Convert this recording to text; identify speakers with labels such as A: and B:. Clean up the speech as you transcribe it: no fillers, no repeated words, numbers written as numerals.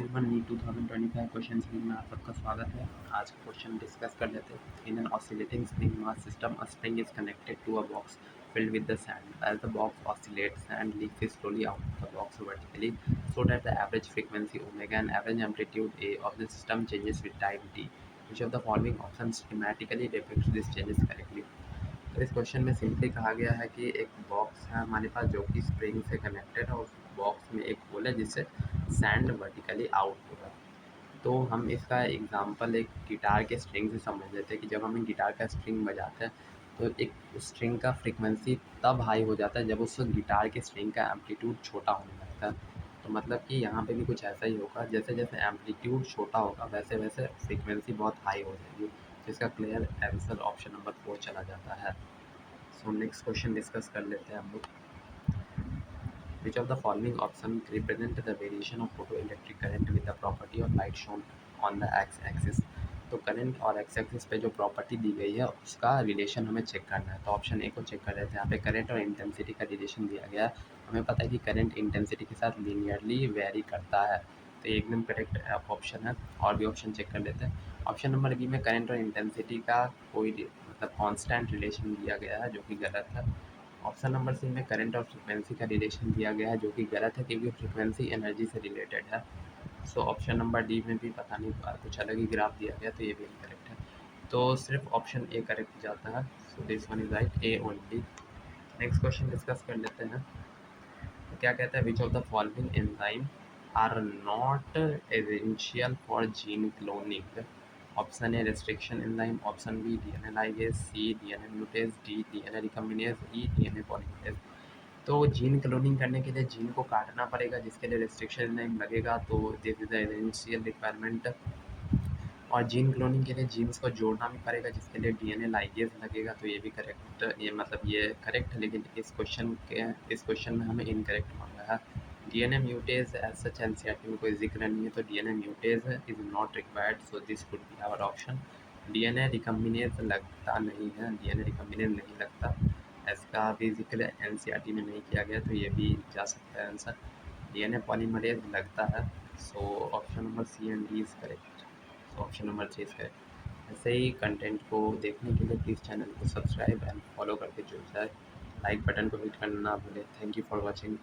A: Everyone NEET 2025 question series में आप सबका स्वागत है। आज का क्वेश्चन डिस्कस कर लेते हैं। In an oscillating spring mass system a spring is connected to a box filled with the sand. As the box oscillates, sand leaks slowly out of the box vertically so that the average frequency omega and average amplitude a of the system changes with time t. Which of the following options schematically depicts these changes correctly? तो इस question में simply कहा गया है कि एक box है हमारे पास जो कि स्प्रिंग से कनेक्टेड है और उस बॉक्स में एक होल है जिससे सैंड वर्टिकली आउट होगा। तो हम इसका एग्जांपल एक गिटार के स्ट्रिंग से समझ लेते हैं कि जब हम गिटार का स्ट्रिंग बजाते हैं तो एक स्ट्रिंग का फ्रीक्वेंसी तब हाई हो जाता है जब उस गिटार के स्ट्रिंग का एम्पलीट्यूड छोटा होने लगता है। तो मतलब कि यहाँ पे भी कुछ ऐसा ही होगा, जैसे जैसे एम्पलीट्यूड छोटा होगा वैसे वैसे फ्रीक्वेंसी बहुत हाई हो जाएगी। तो इसका क्लियर आंसर ऑप्शन नंबर 4 चला जाता है। सो नेक्स्ट क्वेश्चन डिस्कस कर लेते हैं हम लोग। Which of the following option represent the variation of photoelectric current with the property of light shown on the x-axis? तो करंट और एक्स एक्सिस पे जो प्रॉपर्टी दी गई है उसका रिलेशन हमें चेक करना है। तो ऑप्शन ए को चेक कर रहे थे। यहाँ पे करंट और इंटेंसिटी का रिलेशन दिया गया है। हमें पता है कि करंट इंटेंसिटी के साथ लीनियरली वेरी करता है, तो ये एकदम करेक्ट ऑप्शन है। और भी ऑप्शन चेक कर लेते हैं। ऑप्शन नंबर बी में करंट और इंटेंसिटी का कोई मतलब कांस्टेंट रिलेशन दिया गया है जो कि गलत है। ऑप्शन नंबर सी में करंट और फ्रीक्वेंसी का रिलेशन दिया गया है जो कि गलत है, क्योंकि फ्रीक्वेंसी एनर्जी से रिलेटेड है। सो ऑप्शन नंबर डी में भी पता नहीं कुछ अलग ही ग्राफ दिया गया, तो ये भी इनकरेक्ट है। तो सिर्फ ऑप्शन ए करेक्ट हो जाता है। So this one is right, A only. Next question discuss कर लेते हैं। तो क्या कहता है, which of the following enzyme are not essential for gene cloning? Option A restriction enzyme, option B DNA ligase, C DNA mutase, D DNA recombinase, E DNA polymerase. तो gene cloning करने के लिए जीन को काटना पड़ेगा जिसके लिए restriction enzyme लगेगा, तो this is the essential requirement. और जीन क्लोनिंग के लिए जीन्स को जोड़ना भी पड़ेगा जिसके लिए डीएनए लाइगेज लगेगा, तो ये भी करेक्ट, ये मतलब ये करेक्ट है। लेकिन इस क्वेश्चन में हमें इनकरेक्ट मांगा है। DNA mutase as such NCERT में कोई जिक्र नहीं है, तो DNA mutase is not required, so this could be our option. DNA recombinase लगता नहीं है, डीएनए रिकॉम्बिनेज नहीं लगता, इसका भी जिक्र एनसीईआरटी में नहीं किया गया, तो ये भी जा सकता है आंसर। डीएनए पॉलीमरेज लगता है, so option number C and D is correct. So option number 3 है। ऐसे ही कंटेंट को देखने के लिए प्लीज़ चैनल को सब्सक्राइब एंड फॉलो करके जुड़ जाए। लाइक बटन को हिट करना ना भूलें। Thank you for watching.